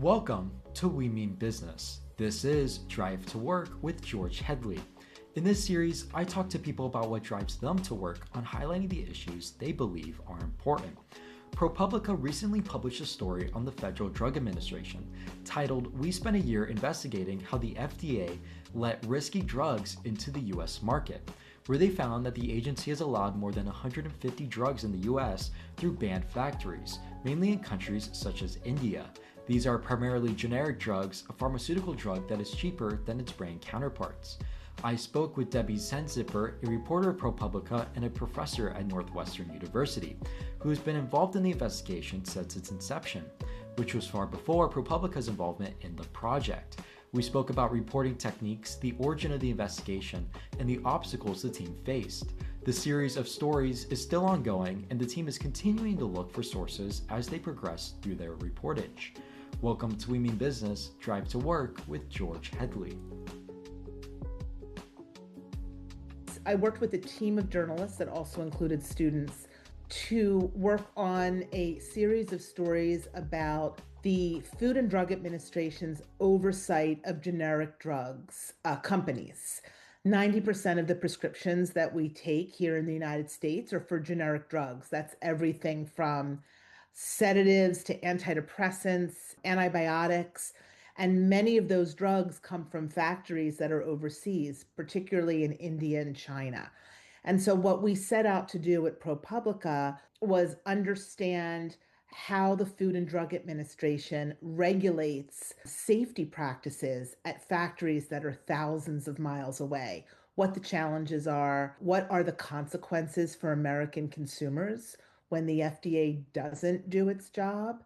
Welcome to We Mean Business. This is Drive to Work with George Headley. In this series, I talk to people about what drives them to work on highlighting the issues they believe are important. ProPublica recently published a story on the Federal Drug Administration titled, "We Spent a Year Investigating How the FDA Let Risky Drugs into the US Market," where they found that the agency has allowed more than 150 drugs in the US through banned factories, mainly in countries such as India. These are primarily generic drugs, a pharmaceutical drug that is cheaper than its brand counterparts. I spoke with Debbie Cenziper, a reporter at ProPublica and a professor at Northwestern University, who has been involved in the investigation since its inception, which was far before ProPublica's involvement in the project. We spoke about reporting techniques, the origin of the investigation, and the obstacles the team faced. The series of stories is still ongoing, and the team is continuing to look for sources as they progress through their reportage. Welcome to We Mean Business, Drive to Work with George Headley. I worked with a team of journalists that also included students to work on a series of stories about the Food and Drug Administration's oversight of generic drugs companies. 90% of the prescriptions that we take here in the United States are for generic drugs. That's everything from sedatives to antidepressants, antibiotics. And many of those drugs come from factories that are overseas, particularly in India and China. And so, what we set out to do at ProPublica was understand how the Food and Drug Administration regulates safety practices at factories that are thousands of miles away, what the challenges are, what are the consequences for American consumers when the FDA doesn't do its job.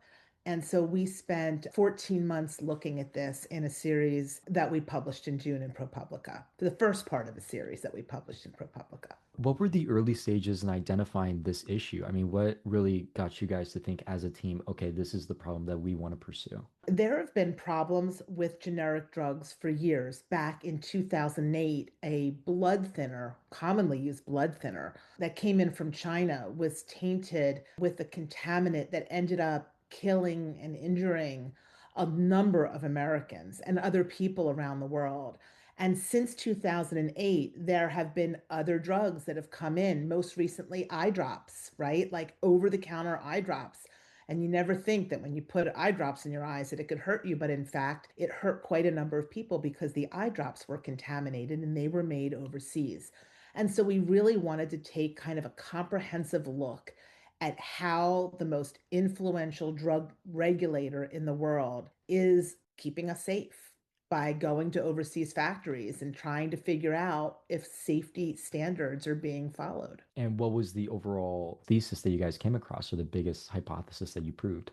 And so we spent 14 months looking at this in a series that we published in June in ProPublica, the first part of a series that we published in ProPublica. What were the early stages in identifying this issue? I mean, what really got you guys to think as a team, okay, this is the problem that we want to pursue? There have been problems with generic drugs for years. Back in 2008, a blood thinner, commonly used blood thinner, that came in from China was tainted with a contaminant that ended up killing and injuring a number of Americans and other people around the world. And since 2008, there have been other drugs that have come in, most recently eye drops, right? Like over the counter eye drops. And you never think that when you put eye drops in your eyes that it could hurt you. But in fact, it hurt quite a number of people because the eye drops were contaminated and they were made overseas. And so we really wanted to take kind of a comprehensive look at how the most influential drug regulator in the world is keeping us safe by going to overseas factories and trying to figure out if safety standards are being followed. And what was the overall thesis that you guys came across, or the biggest hypothesis that you proved?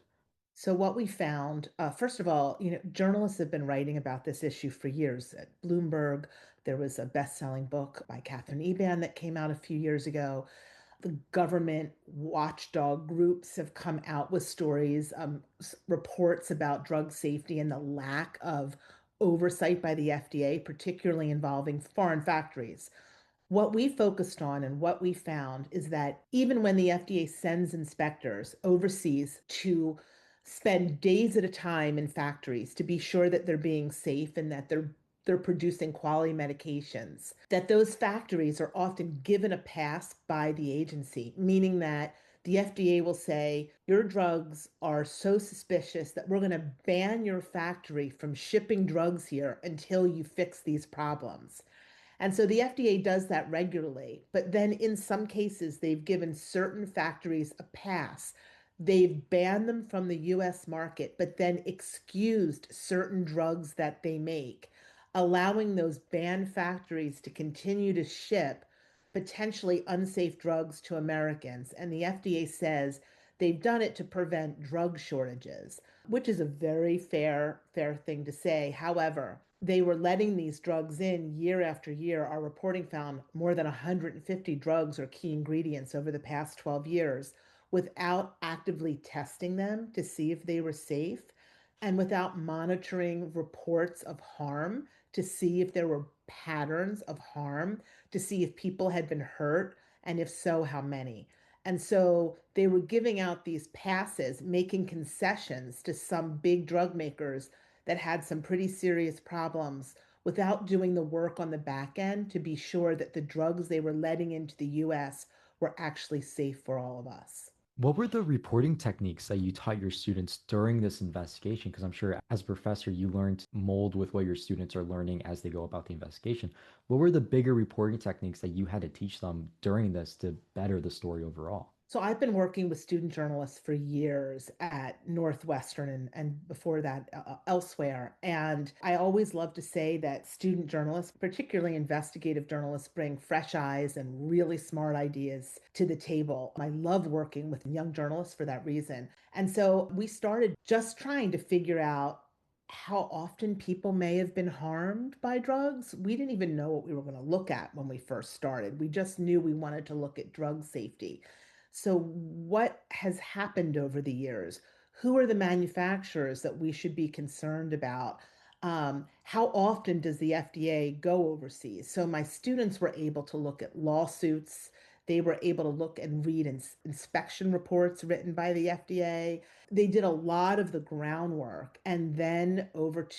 So what we found, first of all, journalists have been writing about this issue for years. At Bloomberg, there was a best-selling book by Catherine Eban that came out a few years ago. The government watchdog groups have come out with stories, reports about drug safety and the lack of oversight by the FDA, particularly involving foreign factories. What we focused on and what we found is that even when the FDA sends inspectors overseas to spend days at a time in factories to be sure that they're being safe and that they're producing quality medications, that those factories are often given a pass by the agency, meaning that the FDA will say, your drugs are so suspicious that we're going to ban your factory from shipping drugs here until you fix these problems. And so the FDA does that regularly. But then in some cases, they've given certain factories a pass. They've banned them from the US market, but then excused certain drugs that they make, allowing those banned factories to continue to ship potentially unsafe drugs to Americans. And the FDA says they've done it to prevent drug shortages, which is a very fair thing to say. However, they were letting these drugs in year after year. Our reporting found more than 150 drugs or key ingredients over the past 12 years without actively testing them to see if they were safe and without monitoring reports of harm to see if there were patterns of harm, to see if people had been hurt, and if so, how many. And so they were giving out these passes, making concessions to some big drug makers that had some pretty serious problems without doing the work on the back end to be sure that the drugs they were letting into the US were actually safe for all of us. What were the reporting techniques that you taught your students during this investigation? Because I'm sure as a professor, you learned to mold with what your students are learning as they go about the investigation. What were the bigger reporting techniques that you had to teach them during this to better the story overall? So I've been working with student journalists for years at Northwestern and before that elsewhere. And I always love to say that student journalists, particularly investigative journalists, bring fresh eyes and really smart ideas to the table. I love working with young journalists for that reason. And so we started just trying to figure out how often people may have been harmed by drugs. We didn't even know what we were going to look at when we first started. We just knew we wanted to look at drug safety. So, what has happened over the years? Who are the manufacturers that we should be concerned about? How often does the FDA go overseas? So, my students were able to look at lawsuits. They were able to look and read inspection reports written by the FDA. They did a lot of the groundwork. And then over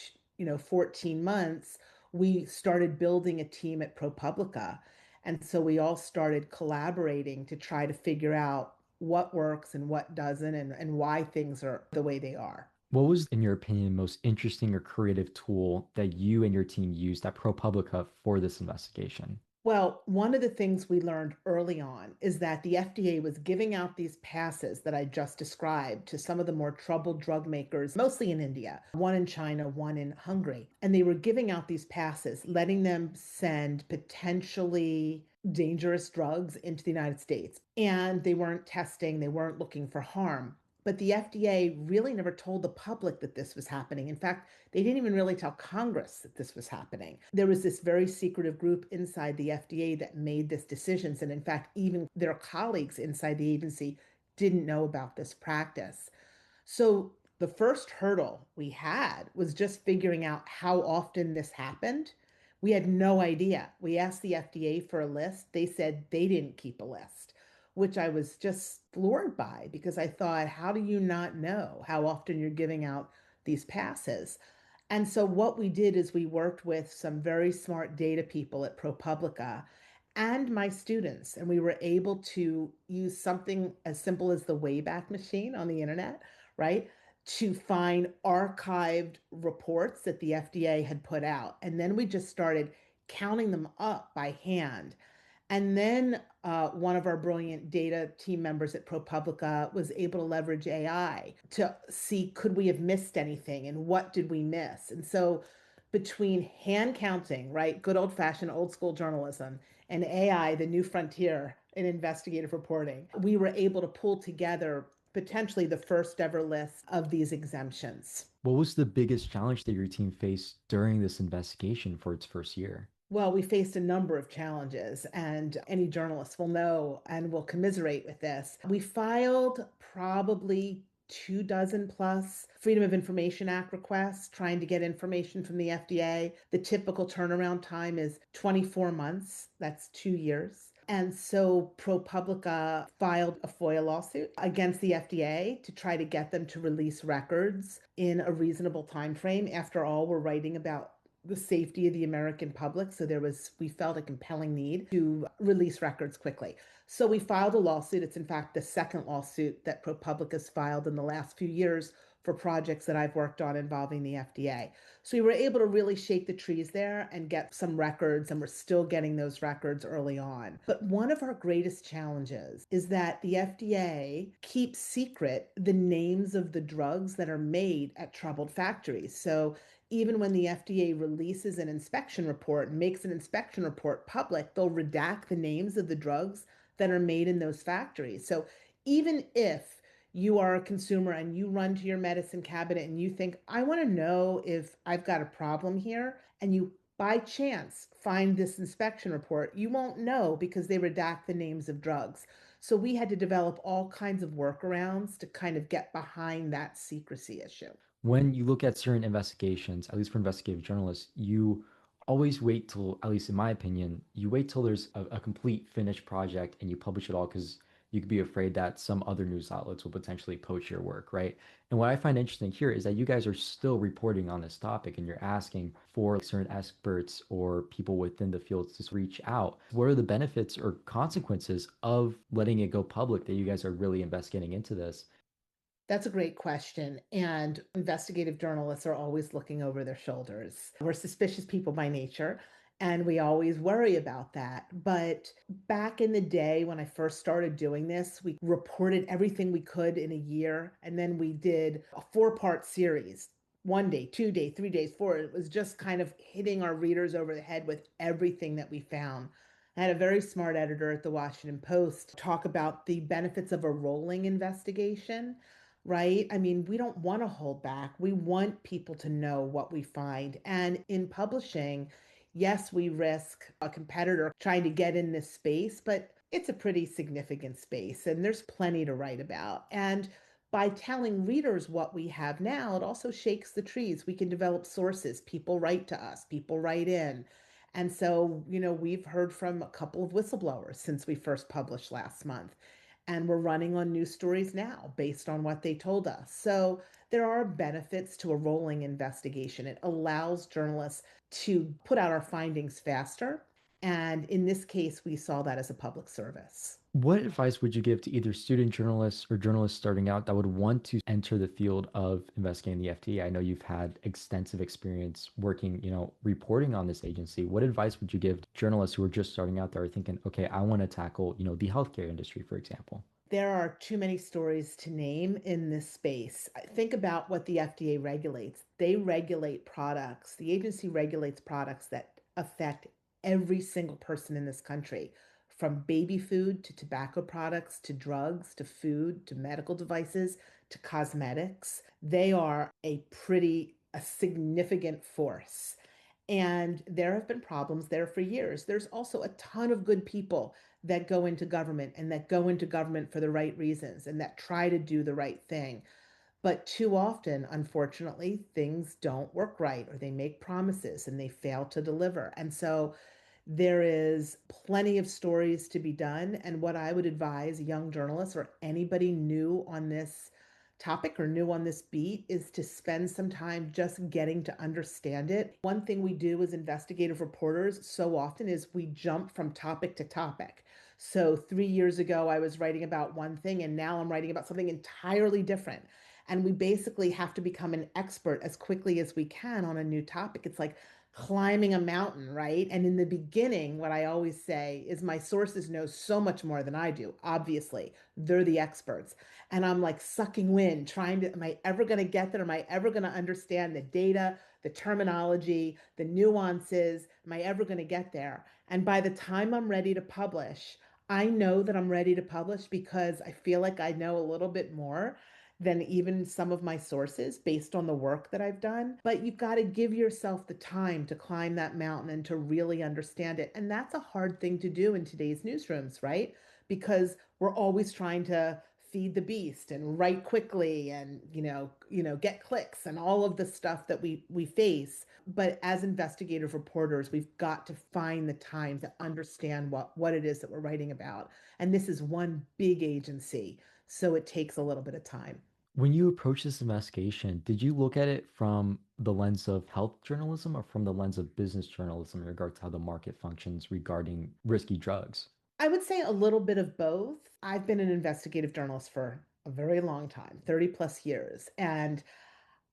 14 months, we started building a team at ProPublica, and so we all started collaborating to try to figure out what works and what doesn't, and why things are the way they are. What was, in your opinion, most interesting or creative tool that you and your team used at ProPublica for this investigation? Well, one of the things we learned early on is that the FDA was giving out these passes that I just described to some of the more troubled drug makers, mostly in India, one in China, one in Hungary. And they were giving out these passes, letting them send potentially dangerous drugs into the United States. And they weren't testing, they weren't looking for harm. But the FDA really never told the public that this was happening. In fact, they didn't even really tell Congress that this was happening. There was this very secretive group inside the FDA that made these decisions. And in fact, even their colleagues inside the agency didn't know about this practice. So the first hurdle we had was just figuring out how often this happened. We had no idea. We asked the FDA for a list. They said they didn't keep a list, which I was just floored by because I thought, how do you not know how often you're giving out these passes? And so what we did is we worked with some very smart data people at ProPublica and my students, and we were able to use something as simple as the Wayback Machine on the internet, right? To find archived reports that the FDA had put out. And then we just started counting them up by hand. And then one of our brilliant data team members at ProPublica was able to leverage AI to see could we have missed anything and what did we miss. And so between hand counting, right, good old fashioned old school journalism, and AI, the new frontier in investigative reporting, we were able to pull together potentially the first ever list of these exemptions. What was the biggest challenge that your team faced during this investigation for its first year? Well, we faced a number of challenges, and any journalist will know and will commiserate with this. We filed probably 2 dozen plus Freedom of Information Act requests trying to get information from the FDA. The typical turnaround time is 24 months, that's 2 years. And so ProPublica filed a FOIA lawsuit against the FDA to try to get them to release records in a reasonable time frame. After all, we're writing about the safety of the American public. So we felt a compelling need to release records quickly. So we filed a lawsuit. It's in fact the second lawsuit that ProPublica's filed in the last few years for projects that I've worked on involving the FDA. So we were able to really shake the trees there and get some records, and we're still getting those records early on. But one of our greatest challenges is that the FDA keeps secret the names of the drugs that are made at troubled factories. So even when the FDA releases an inspection report and makes an inspection report public, they'll redact the names of the drugs that are made in those factories. So even if you are a consumer and you run to your medicine cabinet and you think, I want to know if I've got a problem here, and you by chance find this inspection report, you won't know because they redact the names of drugs. So we had to develop all kinds of workarounds to kind of get behind that secrecy issue. When you look at certain investigations, at least for investigative journalists, you always wait till, at least in my opinion, you wait till there's a complete finished project and you publish it all because you could be afraid that some other news outlets will potentially poach your work, right? And what I find interesting here is that you guys are still reporting on this topic and you're asking for certain experts or people within the field to reach out. What are the benefits or consequences of letting it go public that you guys are really investigating into this? That's a great question. And investigative journalists are always looking over their shoulders. We're suspicious people by nature, and we always worry about that. But back in the day when I first started doing this, we reported everything we could in a year, and then we did a four-part series. 1 day, 2 day, 3 days, four. It was just kind of hitting our readers over the head with everything that we found. I had a very smart editor at the Washington Post talk about the benefits of a rolling investigation, right? I mean, we don't want to hold back. We want people to know what we find. And in publishing, yes, we risk a competitor trying to get in this space, but it's a pretty significant space and there's plenty to write about. And by telling readers what we have now, it also shakes the trees. We can develop sources. People write to us, people write in. And so, we've heard from a couple of whistleblowers since we first published last month. And we're running on news stories now based on what they told us. So there are benefits to a rolling investigation. It allows journalists to put out our findings faster. And in this case, we saw that as a public service. What advice would you give to either student journalists or journalists starting out that would want to enter the field of investigating the FDA? I know you've had extensive experience working, reporting on this agency. What advice would you give to journalists who are just starting out that are thinking, okay, I want to tackle, the healthcare industry, for example? There are too many stories to name in this space. Think about what the FDA regulates. They regulate products, the agency regulates products that affect every single person in this country, from baby food to tobacco products to drugs to food to medical devices to cosmetics. They are a significant force. And there have been problems there for years. There's also a ton of good people that go into government and that go into government for the right reasons and that try to do the right thing. But too often, unfortunately, things don't work right or they make promises and they fail to deliver. And so there is plenty of stories to be done. And what I would advise young journalists or anybody new on this topic or new on this beat is to spend some time just getting to understand it. One thing we do as investigative reporters so often is we jump from topic to topic. So 3 years ago, I was writing about one thing, and now I'm writing about something entirely different. And we basically have to become an expert as quickly as we can on a new topic. It's like climbing a mountain, right? And in the beginning, what I always say is my sources know so much more than I do. Obviously, they're the experts. And I'm like sucking wind, am I ever going to get there? Am I ever going to understand the data, the terminology, the nuances? Am I ever going to get there? And by the time I'm ready to publish, I know that I'm ready to publish because I feel like I know a little bit more than even some of my sources based on the work that I've done. But you've got to give yourself the time to climb that mountain and to really understand it. And that's a hard thing to do in today's newsrooms, right? Because we're always trying to feed the beast and write quickly and get clicks and all of the stuff that we face. But as investigative reporters, we've got to find the time to understand what it is that we're writing about. And this is one big agency, so it takes a little bit of time. When you approach this investigation, did you look at it from the lens of health journalism or from the lens of business journalism in regard to how the market functions regarding risky drugs? I would say a little bit of both. I've been an investigative journalist for a very long time, 30 plus years. And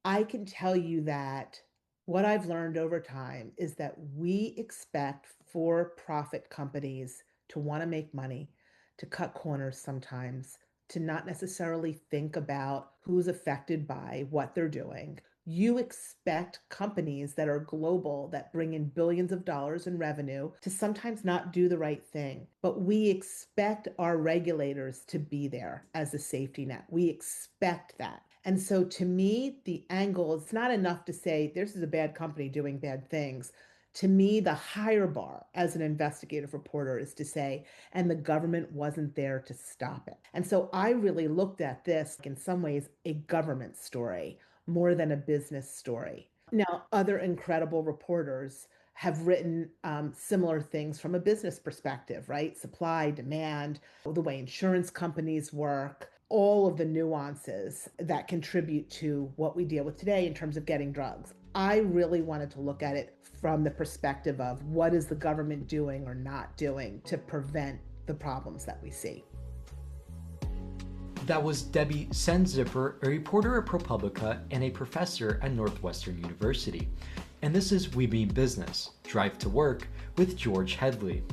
I can tell you that what I've learned over time is that we expect for profit companies to want to make money, to cut corners sometimes, to not necessarily think about who's affected by what they're doing. You expect companies that are global, that bring in billions of dollars in revenue, to sometimes not do the right thing. But we expect our regulators to be there as a safety net. We expect that. And so to me, the angle, it's not enough to say this is a bad company doing bad things. To me, the higher bar as an investigative reporter is to say, and the government wasn't there to stop it. And so I really looked at this in some ways a government story more than a business story. Now, other incredible reporters have written similar things from a business perspective, right? Supply, demand, the way insurance companies work, all of the nuances that contribute to what we deal with today in terms of getting drugs. I really wanted to look at it from the perspective of what is the government doing or not doing to prevent the problems that we see. That was Debbie Cenziper, a reporter at ProPublica and a professor at Northwestern University. And this is We Mean Business, Drive to Work with George Headley.